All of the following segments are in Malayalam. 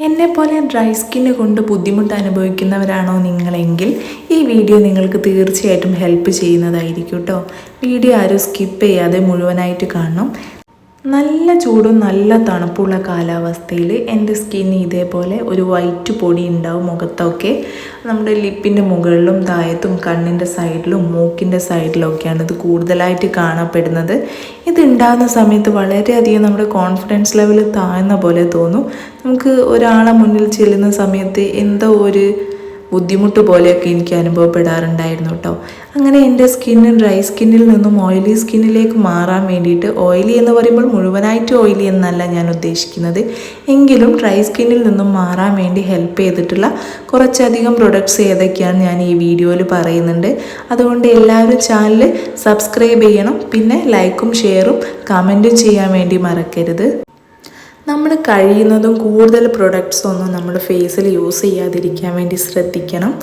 എന്നെപ്പോലെ ഡ്രൈ സ്കിന്ന് കൊണ്ട് ബുദ്ധിമുട്ട് അനുഭവിക്കുന്നവരാണോ നിങ്ങളെങ്കിൽ ഈ വീഡിയോ നിങ്ങൾക്ക് തീർച്ചയായിട്ടും ഹെൽപ്പ് ചെയ്യുന്നതായിരിക്കും കേട്ടോ. വീഡിയോ ആരും സ്കിപ്പ് ചെയ്യാതെ മുഴുവനായിട്ട് കാണണം. നല്ല ചൂടും നല്ല തണുപ്പുള്ള കാലാവസ്ഥയിൽ എൻ്റെ സ്കിന്ന് ഇതേപോലെ ഒരു വൈറ്റ് പൊടി ഉണ്ടാവും മുഖത്തൊക്കെ. നമ്മുടെ ലിപ്പിൻ്റെ മുകളിലും താഴത്തും കണ്ണിൻ്റെ സൈഡിലും മൂക്കിൻ്റെ സൈഡിലൊക്കെയാണ് ഇത് കൂടുതലായിട്ട് കാണപ്പെടുന്നത്. ഇതുണ്ടാകുന്ന സമയത്ത് വളരെയധികം നമ്മുടെ കോൺഫിഡൻസ് ലെവൽ താഴ്ന്ന പോലെ തോന്നും. നമുക്ക് ഒരാളെ മുന്നിൽ ചെല്ലുന്ന സമയത്ത് എന്തോ ഒരു ബുദ്ധിമുട്ട് പോലെയൊക്കെ എനിക്ക് അനുഭവപ്പെടാറുണ്ടായിരുന്നു കേട്ടോ. അങ്ങനെ എൻ്റെ സ്കിന്ന് ഡ്രൈ സ്കിന്നിൽ നിന്നും ഓയിലി സ്കിന്നിലേക്ക് മാറാൻ വേണ്ടിയിട്ട്, ഓയിലി എന്ന് പറയുമ്പോൾ മുഴുവനായിട്ട് ഓയിലി എന്നല്ല ഞാൻ ഉദ്ദേശിക്കുന്നത്, എങ്കിലും ഡ്രൈ സ്കിന്നിൽ നിന്നും മാറാൻ വേണ്ടി ഹെൽപ്പ് ചെയ്തിട്ടുള്ള കുറച്ചധികം പ്രൊഡക്ട്സ് ഏതൊക്കെയാണ് ഞാൻ ഈ വീഡിയോയിൽ പറയുന്നുണ്ട്. അതുകൊണ്ട് എല്ലാവരും ചാനൽ സബ്സ്ക്രൈബ് ചെയ്യണം. പിന്നെ ലൈക്കും ഷെയറും കമൻറ്റും ചെയ്യാൻ വേണ്ടി മറക്കരുത്. നമ്മൾ കഴിയുന്നതും കൂടുതൽ പ്രൊഡക്ട്സ് ഒന്നും നമ്മൾ ഫേസിൽ യൂസ് ചെയ്യാതിരിക്കാൻ വേണ്ടി ശ്രദ്ധിക്കണം.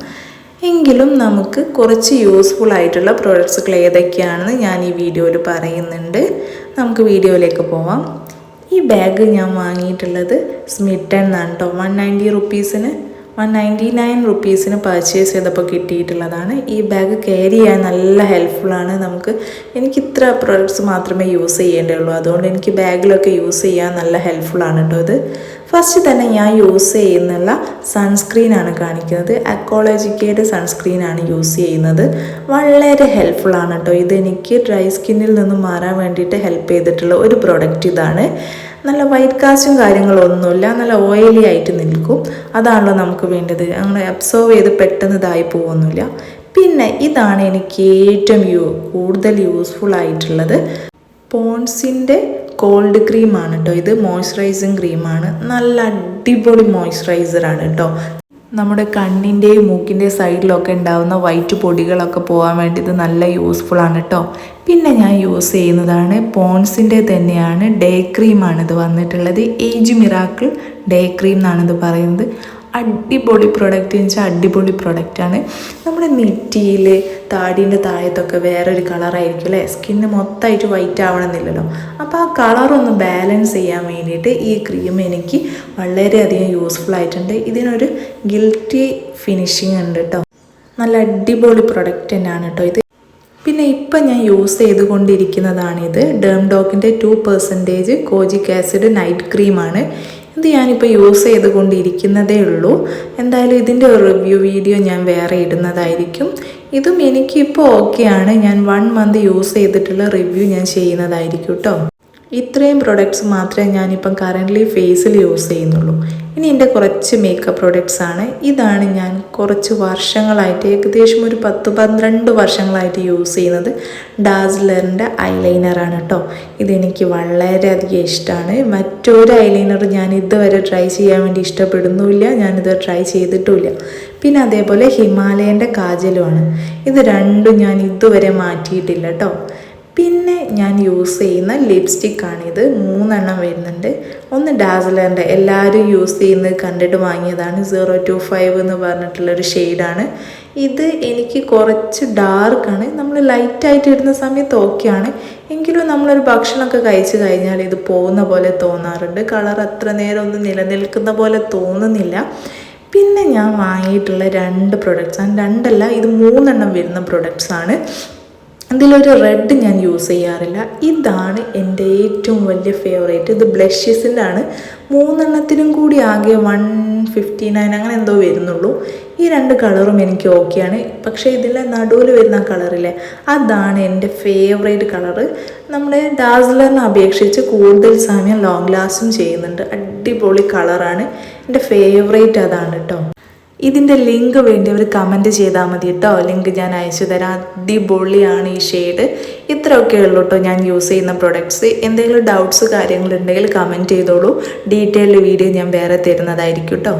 എങ്കിലും നമുക്ക് കുറച്ച് യൂസ്ഫുൾ ആയിട്ടുള്ള പ്രൊഡക്ട്സുകൾ ഏതൊക്കെയാണെന്ന് ഞാൻ ഈ വീഡിയോയിൽ പറയുന്നുണ്ട്. നമുക്ക് വീഡിയോയിലേക്ക് പോവാം. ഈ ബാഗ് ഞാൻ വാങ്ങിയിട്ടുള്ളത് സ്മിറ്റൺ എന്നാണ് കേട്ടോ. 199 റുപ്പീസിന് പർച്ചേസ് ചെയ്തപ്പോൾ കിട്ടിയിട്ടുള്ളതാണ്. ഈ ബാഗ് ക്യാരി ചെയ്യാൻ നല്ല ഹെൽപ്ഫുള്ളാണ്. എനിക്ക് ഇത്ര പ്രൊഡക്ട്സ് മാത്രമേ യൂസ് ചെയ്യേണ്ടതുള്ളൂ. അതുകൊണ്ട് എനിക്ക് ബാഗിലൊക്കെ യൂസ് ചെയ്യാൻ നല്ല ഹെൽപ്ഫുള്ളാണ് കേട്ടോ ഇത്. ഫസ്റ്റ് തന്നെ ഞാൻ യൂസ് ചെയ്യുന്നുള്ള സൺസ്ക്രീനാണ് കാണിക്കുന്നത്. അക്കോളജിക്കയുടെ സൺസ്ക്രീനാണ് യൂസ് ചെയ്യുന്നത്. വളരെ ഹെൽപ്ഫുള്ളാണ് കേട്ടോ. ഇതെനിക്ക് ഡ്രൈ സ്കിന്നിൽ നിന്നും മാറാൻ വേണ്ടിയിട്ട് ഹെൽപ്പ് ചെയ്തിട്ടുള്ള ഒരു പ്രൊഡക്റ്റ് ഇതാണ്. നല്ല വൈറ്റ് കാസ്റ്റും കാര്യങ്ങളൊന്നുമില്ല, നല്ല ഓയിലി ആയിട്ട് നിൽക്കും. അതാണല്ലോ നമുക്ക് വേണ്ടത്. അങ്ങനെ അബ്സോർവ് ചെയ്ത് പെട്ടെന്ന് ഇതായി പോകുന്നില്ല. പിന്നെ ഇതാണ് എനിക്ക് ഏറ്റവും കൂടുതൽ യൂസ്ഫുൾ ആയിട്ടുള്ളത്. പോൺസിൻ്റെ കോൾഡ് ക്രീമാണ് കേട്ടോ. ഇത് മോയ്സ്ചറൈസിങ് ക്രീമാണ്. നല്ല അടിപൊളി മോയ്സ്ചറൈസറാണ് കേട്ടോ. നമ്മുടെ കണ്ണിൻ്റെയും മൂക്കിൻ്റെയും സൈഡിലൊക്കെ ഉണ്ടാകുന്ന വൈറ്റ് പൊടികളൊക്കെ പോകാൻ വേണ്ടി ഇത് നല്ല യൂസ്ഫുള്ളാണ് കേട്ടോ. പിന്നെ ഞാൻ യൂസ് ചെയ്യുന്നതാണ് പോൺസിൻ്റെ തന്നെയാണ് ഡേ ക്രീമാണ് ഇത് വന്നിട്ടുള്ളത്. ഏജ് മിറാക്കിൾ ഡേ ക്രീം എന്നാണ് ഇത് പറയുന്നത്. അടിപൊളി പ്രൊഡക്റ്റ് എന്ന് വെച്ചാൽ അടിപൊളി പ്രൊഡക്റ്റാണ്. നമ്മുടെ നെറ്റിയിൽ താടീൻ്റെ താഴത്തൊക്കെ വേറൊരു കളറായിരിക്കും അല്ലേ. സ്കിന്ന് മൊത്തമായിട്ട് വൈറ്റ് ആവണമെന്നില്ലല്ലോ. അപ്പോൾ ആ കളറൊന്ന് ബാലൻസ് ചെയ്യാൻ വേണ്ടിയിട്ട് ഈ ക്രീം എനിക്ക് വളരെയധികം യൂസ്ഫുൾ ആയിട്ടുണ്ട്. ഇതിനൊരു ഗിൽറ്റി ഫിനിഷിങ് ഉണ്ട് കേട്ടോ. നല്ല അടിപൊളി പ്രൊഡക്റ്റ് തന്നെയാണ് കേട്ടോ ഇത്. പിന്നെ ഇപ്പം ഞാൻ യൂസ് ചെയ്തുകൊണ്ടിരിക്കുന്നതാണിത്. ഡേംഡോക്കിൻ്റെ 2% കോജിക് ആസിഡ് നൈറ്റ് ക്രീമാണ്. ഇത് ഞാനിപ്പോൾ യൂസ് ചെയ്തുകൊണ്ടിരിക്കുന്നതേ ഉള്ളൂ. എന്തായാലും ഇതിൻ്റെ ഒരു റിവ്യൂ വീഡിയോ ഞാൻ വേറെ ഇടുന്നതായിരിക്കും. ഇതും എനിക്കിപ്പോൾ ഓക്കെയാണ്. ഞാൻ 1 മന്ത് യൂസ് ചെയ്തിട്ടുള്ള റിവ്യൂ ഞാൻ ചെയ്യുന്നതായിരിക്കും കേട്ടോ. ഇത്രയും പ്രൊഡക്ട്സ് മാത്രമേ ഞാനിപ്പം കറൻ്റ്ലി ഫേസിൽ യൂസ് ചെയ്യുന്നുള്ളൂ. ഇനി എൻ്റെ കുറച്ച് മേക്കപ്പ് പ്രൊഡക്ട്സാണ്. ഇതാണ് ഞാൻ കുറച്ച് വർഷങ്ങളായിട്ട്, ഏകദേശം ഒരു 10-12 വർഷങ്ങളായിട്ട് യൂസ് ചെയ്യുന്നത്. ഡാസ്ലറിൻ്റെ ഐലൈനറാണ് കേട്ടോ. ഇതെനിക്ക് വളരെയധികം ഇഷ്ടമാണ്. മറ്റൊരു ഐലൈനർ ഞാൻ ഇതുവരെ ട്രൈ ചെയ്യാൻ വേണ്ടി ഇഷ്ടപ്പെടുന്നുമില്ല. ഞാനിത് ട്രൈ ചെയ്തിട്ടുമില്ല. പിന്നെ അതേപോലെ ഹിമാലയൻ്റെ കാജലുമാണ്. ഇത് രണ്ടും ഞാൻ ഇതുവരെ മാറ്റിയിട്ടില്ല കേട്ടോ. പിന്നെ ഞാൻ യൂസ് ചെയ്യുന്ന ലിപ്സ്റ്റിക്കാണിത്. 3 എണ്ണം വരുന്നുണ്ട്. ഒന്ന് ഡാസ്ലറിൻ്റെ എല്ലാവരും യൂസ് ചെയ്യുന്നത് കണ്ടിട്ട് വാങ്ങിയതാണ്. 025 എന്ന് പറഞ്ഞിട്ടുള്ളൊരു ഷെയ്ഡാണ്. ഇത് എനിക്ക് കുറച്ച് ഡാർക്കാണ്. നമ്മൾ ലൈറ്റായിട്ട് ഇടുന്ന സമയത്ത് ഓക്കെയാണ്. എങ്കിലും നമ്മളൊരു ഭക്ഷണമൊക്കെ കഴിച്ച് കഴിഞ്ഞാൽ ഇത് പോകുന്ന പോലെ തോന്നാറുണ്ട്. കളർ അത്ര നേരം ഒന്നും നിലനിൽക്കുന്ന പോലെ തോന്നുന്നില്ല. പിന്നെ ഞാൻ വാങ്ങിയിട്ടുള്ള 2 പ്രൊഡക്ട്സാണ്. 2 അല്ല, ഇത് 3 എണ്ണം വരുന്ന പ്രൊഡക്ട്സാണ്. ഇതിലൊരു റെഡ് ഞാൻ യൂസ് ചെയ്യാറില്ല. ഇതാണ് എൻ്റെ ഏറ്റവും വലിയ ഫേവറേറ്റ്. ഇത് ബ്ലഷസിൻ്റെ ആണ്. 3 എണ്ണത്തിനും കൂടി ആകെ 159 അങ്ങനെ എന്തോ വരുന്നുള്ളൂ. ഈ 2 കളറും എനിക്ക് ഓക്കെയാണ്. പക്ഷേ ഇതിൻ്റെ നടുവിൽ വരുന്ന കളറില്ലേ, അതാണ് എൻ്റെ ഫേവറേറ്റ് കളറ്. നമ്മുടെ ഡാസ്ലറിനെ അപേക്ഷിച്ച് കൂടുതൽ സമയം ലോങ് ലാസ്റ്റും ചെയ്യുന്നുണ്ട്. അടിപൊളി കളറാണ്. എൻ്റെ ഫേവറേറ്റ് അതാണ് കേട്ടോ. ഇതിൻ്റെ ലിങ്ക് വേണ്ടിയവർ കമൻറ്റ് ചെയ്താൽ മതി കേട്ടോ. ലിങ്ക് ഞാൻ അയച്ചു തരാം. അടിപൊളിയാണ് ഈ ഷെയ്ഡ്. ഇത്രയൊക്കെ ഉള്ളൂ കേട്ടോ ഞാൻ യൂസ് ചെയ്യുന്ന പ്രൊഡക്ട്സ്. എന്തെങ്കിലും ഡൗട്ട്സ് കാര്യങ്ങളുണ്ടെങ്കിൽ കമൻറ്റ് ചെയ്തോളൂ. ഡീറ്റെയിൽഡ് വീഡിയോ ഞാൻ വേറെ തരുന്നതായിരിക്കും കേട്ടോ.